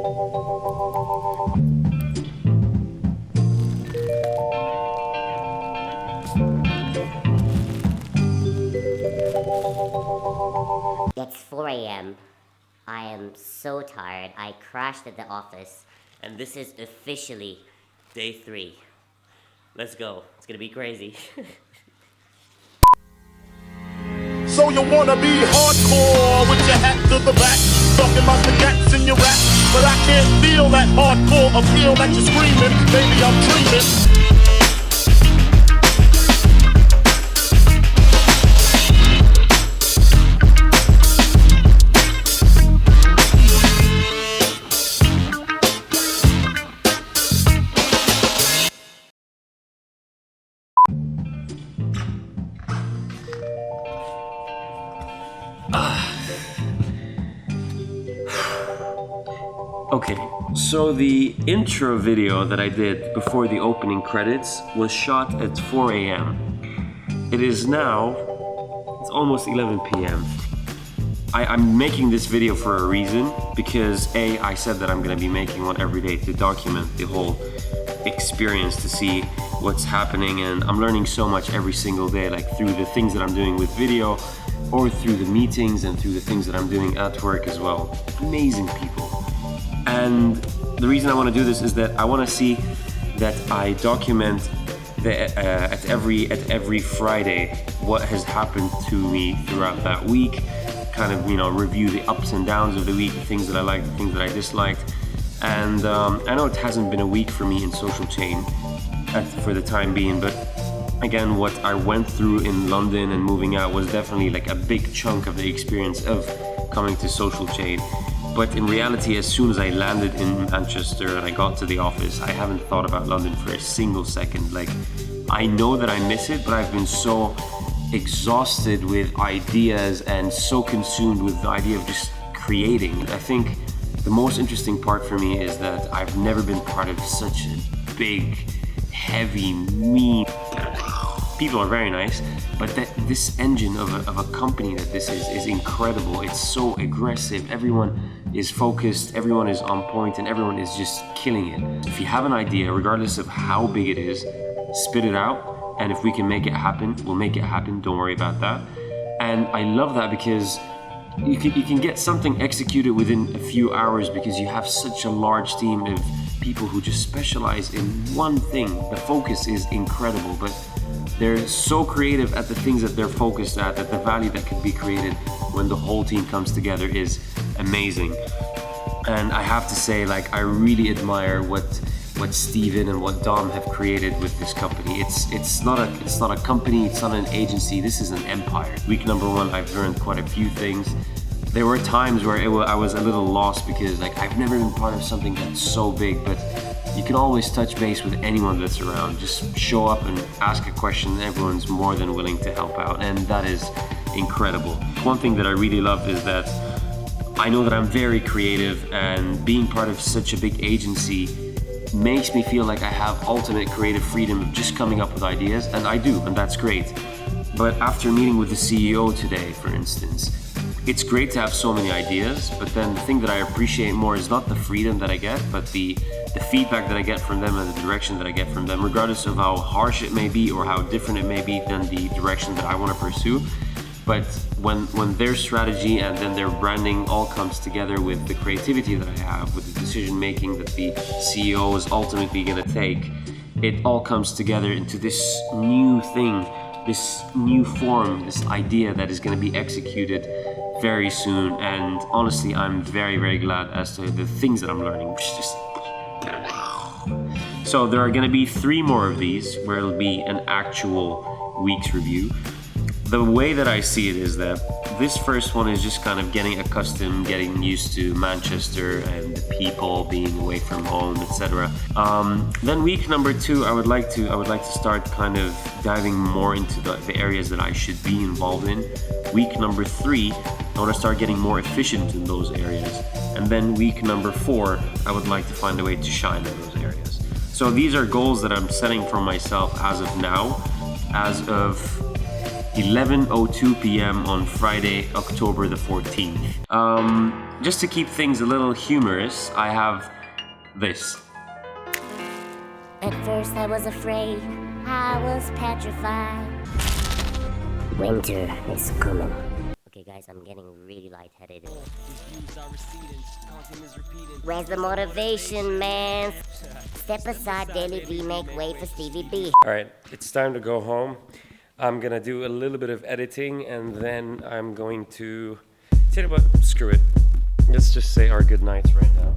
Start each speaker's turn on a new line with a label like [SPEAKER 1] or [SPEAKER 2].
[SPEAKER 1] It's 4 a.m. I am so tired. I crashed at the office, and this is officially day 3. Let's go. It's gonna be crazy.
[SPEAKER 2] So you wanna be hardcore with your hat to the back, talking about the cats in your rap, but I can't feel that hardcore appeal that you're screaming. Maybe I'm dreaming.
[SPEAKER 3] Okay, so the intro video that I did before the opening credits was shot at 4 a.m. It is now, it's almost 11 p.m. I'm making this video for a reason, because A, I said that I'm gonna be making one every day to document the whole experience, to see what's happening, and I'm learning so much every single day, like through the things that I'm doing with video, or through the meetings and through the things that I'm doing at work as well. Amazing people. And the reason I want to do this is that I want to see that I document at every Friday what has happened to me throughout that week, kind of, you know, review the ups and downs of the week, the things that I liked, the things that I disliked. And I know it hasn't been a week for me in Social Chain for the time being, but again, what I went through in London and moving out was definitely like a big chunk of the experience of coming to Social Chain. But in reality, as soon as I landed in Manchester and I got to the office, I haven't thought about London for a single second. Like, I know that I miss it, but I've been so exhausted with ideas and so consumed with the idea of just creating. I think the most interesting part for me is that I've never been part of such a big, heavy, mean... People are very nice, but this engine of a company that this is incredible. It's so aggressive. Everyone is focused, everyone is on point, and everyone is just killing it. If you have an idea, regardless of how big it is, spit it out, and if we can make it happen, we'll make it happen. Don't worry about that. And I love that because you can get something executed within a few hours because you have such a large team of people who just specialize in one thing. The focus is incredible, but they're so creative at the things that they're focused at, that the value that can be created when the whole team comes together is amazing. And I have to say, like, I really admire what Steven and what Dom have created with this company. It's not a company, it's not an agency, this is an empire. Week number 1, I've learned quite a few things. There were times where I was a little lost because, like, I've never been part of something that's so big, but you can always touch base with anyone that's around. Just show up and ask a question, and everyone's more than willing to help out, and that is incredible. One thing that I really love is that I know that I'm very creative, and being part of such a big agency makes me feel like I have ultimate creative freedom of just coming up with ideas, and I do, and that's great. But after meeting with the CEO today, for instance, it's great to have so many ideas, but then the thing that I appreciate more is not the freedom that I get, but the feedback that I get from them and the direction that I get from them, regardless of how harsh it may be or how different it may be than the direction that I want to pursue. But when their strategy and then their branding all comes together with the creativity that I have, with the decision making that the CEO is ultimately going to take, it all comes together into this new thing, this new form, this idea that is going to be executed very soon. And honestly, I'm very, very glad as to the things that I'm learning. So there are going to be 3 more of these where it'll be an actual week's review. The way that I see it is that this first one is just kind of getting accustomed, getting used to Manchester and the people being away from home, etc. Then week number 2, I would like to start kind of diving more into the areas that I should be involved in. Week number 3, I want to start getting more efficient in those areas. And then week number 4, I would like to find a way to shine in those areas. So these are goals that I'm setting for myself as of now, as of 11:02 p.m. on Friday, October the 14th. just to keep things a little humorous, I have this.
[SPEAKER 1] At first I was afraid, I was petrified. Winter is coming. Okay guys, I'm getting really lightheaded. Where's the motivation, man? Step aside, Daily V, make way for Stevie B.
[SPEAKER 3] Alright, it's time to go home. I'm gonna do a little bit of editing and then I'm going to... Tell you what, screw it. Let's just say our good nights right now.